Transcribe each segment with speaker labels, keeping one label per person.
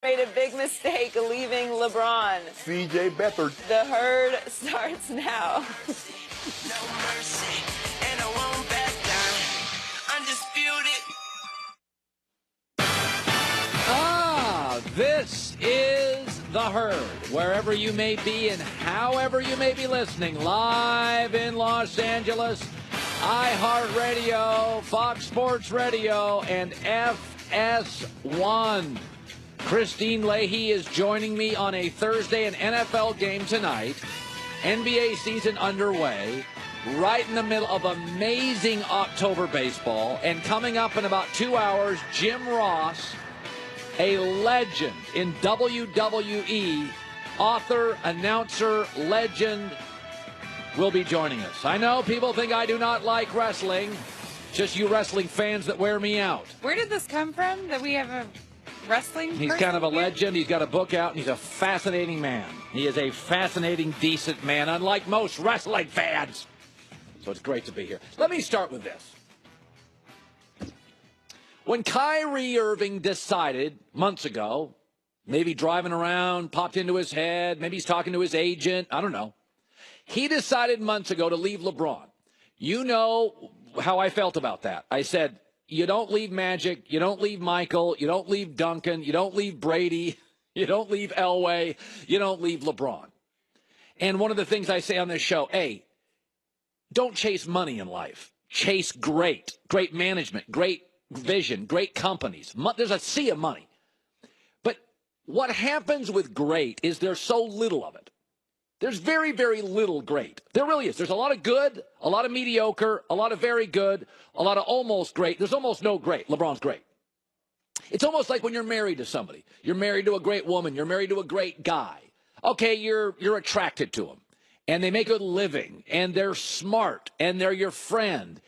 Speaker 1: Made a big mistake leaving LeBron.
Speaker 2: C.J. Beathard.
Speaker 1: The herd starts now.
Speaker 3: No mercy, and I won't back down. Undisputed.
Speaker 4: This is The Herd. Wherever you may be and however you may be listening, live in Los Angeles, iHeartRadio, Fox Sports Radio, and FS1. Christine Leahy is joining me on a Thursday, an NFL game tonight. NBA season underway, right in the middle of amazing October baseball. And coming up in about 2 hours, Jim Ross, a legend in WWE, author, announcer, legend, will be joining us. I know people think I do not like wrestling. Just you wrestling fans that wear me out.
Speaker 5: Where did this come from, that we have a wrestling
Speaker 4: He's
Speaker 5: person
Speaker 4: kind of a
Speaker 5: here?
Speaker 4: legend. He's got a book out, and he's a fascinating man. He is a fascinating, decent man, unlike most wrestling fans. So it's great to be here. Let me start with this. When Kyrie Irving decided months ago, maybe driving around, popped into his head, maybe he's talking to his agent, I don't know. He decided months ago to leave LeBron. You know how I felt about that. I said, you don't leave Magic, you don't leave Michael, you don't leave Duncan, you don't leave Brady, you don't leave Elway, you don't leave LeBron. And one of the things I say on this show, hey, don't chase money in life. Chase great management, great vision, great companies. There's a sea of money. But what happens with great is there's so little of it. There's very, very little great. There really is. There's a lot of good, a lot of mediocre, a lot of very good, a lot of almost great. There's almost no great. LeBron's great. It's almost like when you're married to somebody. You're married to a great woman. You're married to a great guy. Okay, you're attracted to them. And they make a living. And they're smart. And they're your friend.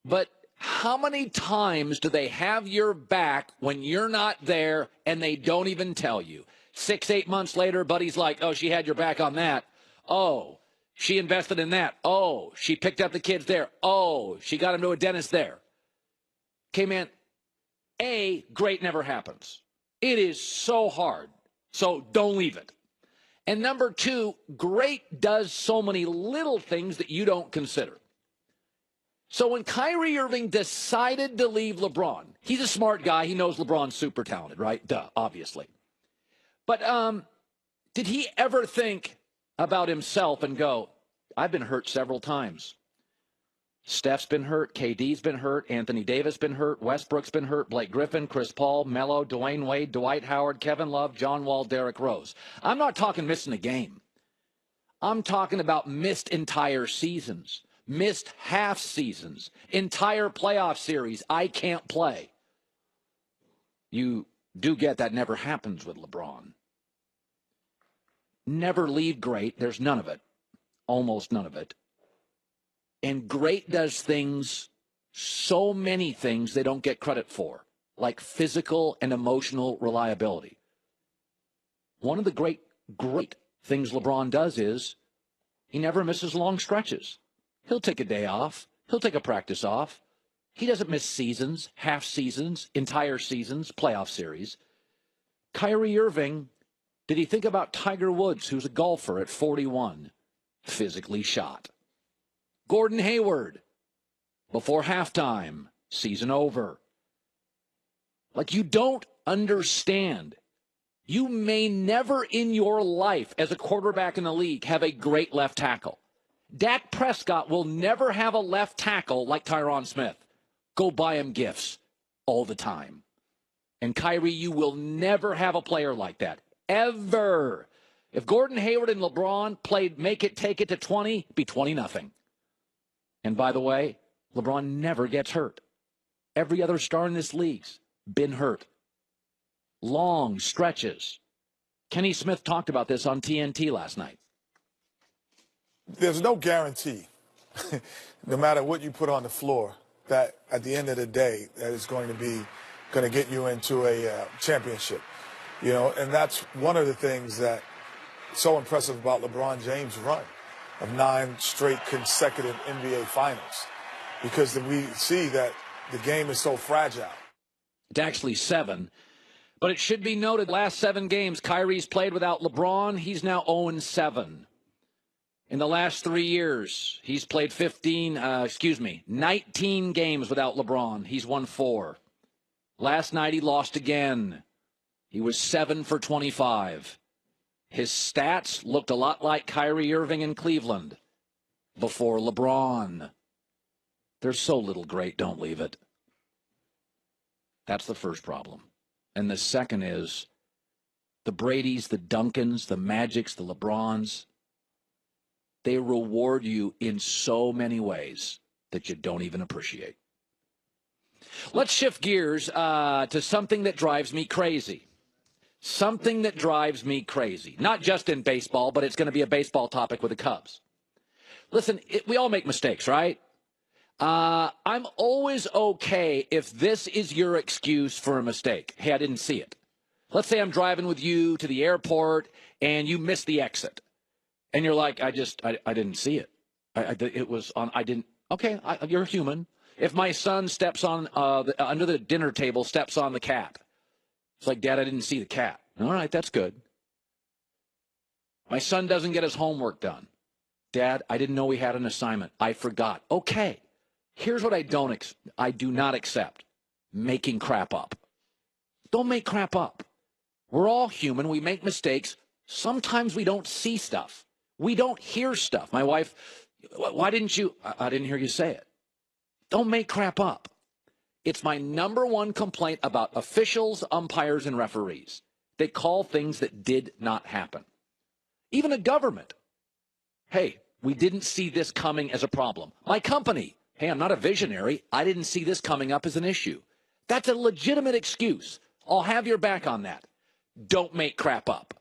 Speaker 4: But how many times do they have your back when you're not there and they don't even tell you? 6-8 months later, buddy's like, oh, she had your back on that. Oh, she invested in that. Oh, she picked up the kids there. Oh, she got him to a dentist there. Okay, man, A, great never happens. It is so hard. So don't leave it. And number two, great does so many little things that you don't consider. So when Kyrie Irving decided to leave LeBron, he's a smart guy. He knows LeBron's super talented, right? Duh, obviously. But did he ever think about himself and go, I've been hurt several times. Steph's been hurt. KD's been hurt. Anthony Davis been hurt. Westbrook's been hurt. Blake Griffin, Chris Paul, Melo, Dwayne Wade, Dwight Howard, Kevin Love, John Wall, Derrick Rose. I'm not talking missing a game. I'm talking about missed entire seasons. Missed half seasons, entire playoff series. I can't play. You do get that never happens with LeBron. Never leave great. There's none of it. Almost none of it. And great does things, so many things they don't get credit for, like physical and emotional reliability. One of the great things LeBron does is he never misses long stretches. He'll take a day off. He'll take a practice off. He doesn't miss seasons, half seasons, entire seasons, playoff series. Kyrie Irving, did he think about Tiger Woods, who's a golfer at 41, physically shot? Gordon Hayward, before halftime, season over. Like, you don't understand. You may never in your life as a quarterback in the league have a great left tackle. Dak Prescott will never have a left tackle like Tyron Smith. Go buy him gifts all the time. And Kyrie, you will never have a player like that. Ever. If Gordon Hayward and LeBron played make it, take it to 20, it'd be 20-0. And by the way, LeBron never gets hurt. Every other star in this league's been hurt. Long stretches. Kenny Smith talked about this on TNT last night.
Speaker 6: There's no guarantee, no matter what you put on the floor, that at the end of the day, that is going to get you into a championship. You know, and that's one of the things that's so impressive about LeBron James' run of 9 straight consecutive NBA finals, because we see that the game is so fragile.
Speaker 4: It's actually 7. But it should be noted, last 7 games, Kyrie's played without LeBron. He's now 0-7. In the last 3 years, he's played 19 games without LeBron. He's won 4. Last night he lost again. He was 7 for 25. His stats looked a lot like Kyrie Irving in Cleveland before LeBron. There's so little great, don't leave it. That's the first problem. And the second is the Bradys, the Duncans, the Magics, the LeBrons. They reward you in so many ways that you don't even appreciate. Let's shift gears to something that drives me crazy. Something that drives me crazy. Not just in baseball, but it's going to be a baseball topic with the Cubs. Listen, we all make mistakes, right? I'm always okay if this is your excuse for a mistake. Hey, I didn't see it. Let's say I'm driving with you to the airport and you missed the exit. And you're like, I didn't see it. It was on, I didn't. Okay, you're human. If my son steps on, under the dinner table, steps on the cat. It's like, Dad, I didn't see the cat. All right, that's good. My son doesn't get his homework done. Dad, I didn't know we had an assignment. I forgot. Okay, here's what I do not accept. Making crap up. Don't make crap up. We're all human. We make mistakes. Sometimes we don't see stuff. We don't hear stuff. My wife, why didn't you? I didn't hear you say it. Don't make crap up. It's my number one complaint about officials, umpires, and referees. They call things that did not happen. Even a government. Hey, we didn't see this coming as a problem. My company. Hey, I'm not a visionary. I didn't see this coming up as an issue. That's a legitimate excuse. I'll have your back on that. Don't make crap up.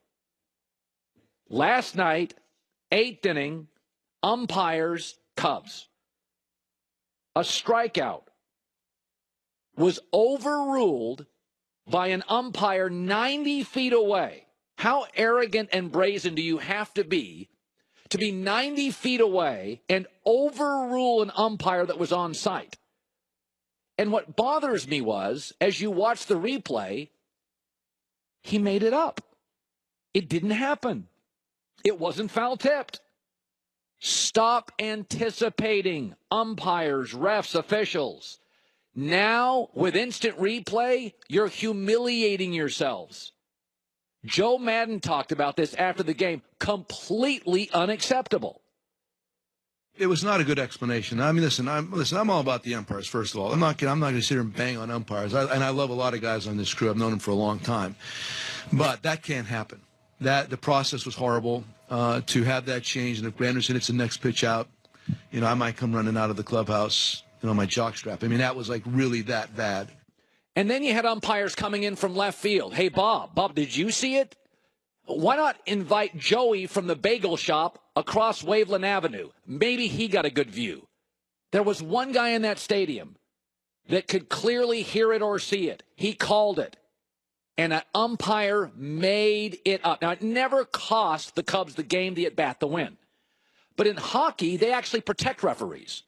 Speaker 4: Last night, 8th inning, umpires, Cubs. A strikeout was overruled by an umpire 90 feet away. How arrogant and brazen do you have to be 90 feet away and overrule an umpire that was on site? And what bothers me was, as you watch the replay, he made it up. It didn't happen. It wasn't foul tipped. Stop anticipating, umpires, refs, officials. Now, with instant replay, you're humiliating yourselves. Joe Madden talked about this after the game. Completely unacceptable.
Speaker 2: It was not a good explanation. I mean, listen, I'm all about the umpires, first of all. I'm not going to sit here and bang on umpires. And I love a lot of guys on this crew. I've known them for a long time. But that can't happen. The process was horrible. To have that change, and if Granderson hits the next pitch out, I might come running out of the clubhouse, my jockstrap. I mean, that was like really that bad.
Speaker 4: And then you had umpires coming in from left field. Hey, Bob, did you see it? Why not invite Joey from the bagel shop across Waveland Avenue? Maybe he got a good view. There was one guy in that stadium that could clearly hear it or see it. He called it. And an umpire made it up. Now, it never cost the Cubs the game, the at-bat, the win. But in hockey, they actually protect referees.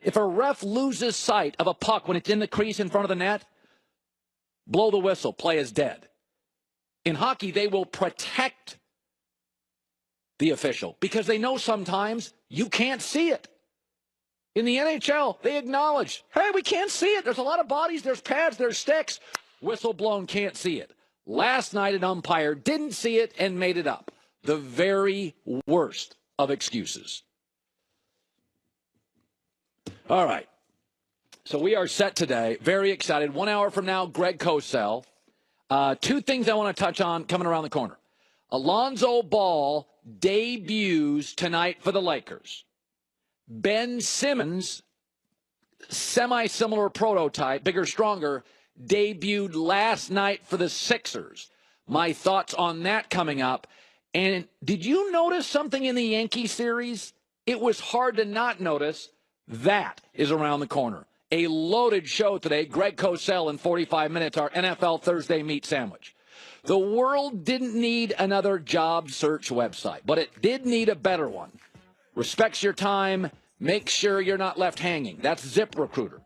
Speaker 4: If a ref loses sight of a puck when it's in the crease in front of the net, blow the whistle, play is dead. In hockey, they will protect the official because they know sometimes you can't see it. In the NHL, they acknowledge, hey, we can't see it. There's a lot of bodies, there's pads, there's sticks. Whistle blown, can't see it. Last night, an umpire didn't see it and made it up. The very worst of excuses. All right. So we are set today. Very excited. 1 hour from now, Greg Cosell. 2 things I want to touch on coming around the corner. Alonzo Ball debuts tonight for the Lakers. Ben Simmons, semi-similar prototype, bigger, stronger, debuted last night for the Sixers. My thoughts on that coming up. And did you notice something in the Yankee series? It was hard to not notice. That is around the corner. A loaded show today. Greg Cosell in 45 minutes, our NFL Thursday meat sandwich. The world didn't need another job search website, but it did need a better one. Respects your time. Make sure you're not left hanging. That's ZipRecruiter.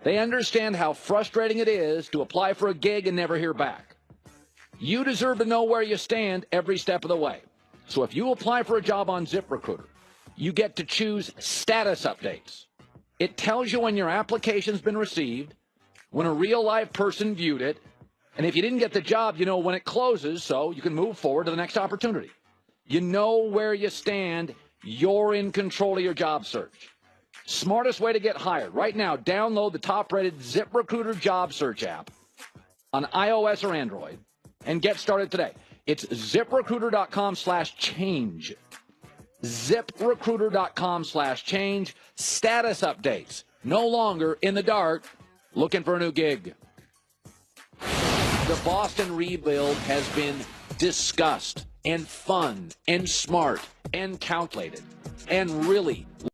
Speaker 4: They understand how frustrating it is to apply for a gig and never hear back. You deserve to know where you stand every step of the way. So if you apply for a job on ZipRecruiter, you get to choose status updates. It tells you when your application's been received, when a real-life person viewed it, and if you didn't get the job, you know when it closes, so you can move forward to the next opportunity. You know where you stand. You're in control of your job search. Smartest way to get hired. Right now, download the top-rated ZipRecruiter job search app on iOS or Android and get started today. It's ZipRecruiter.com/change. ZipRecruiter.com/change. Status updates. No longer in the dark looking for a new gig. The Boston rebuild has been discussed and fun and smart and calculated and really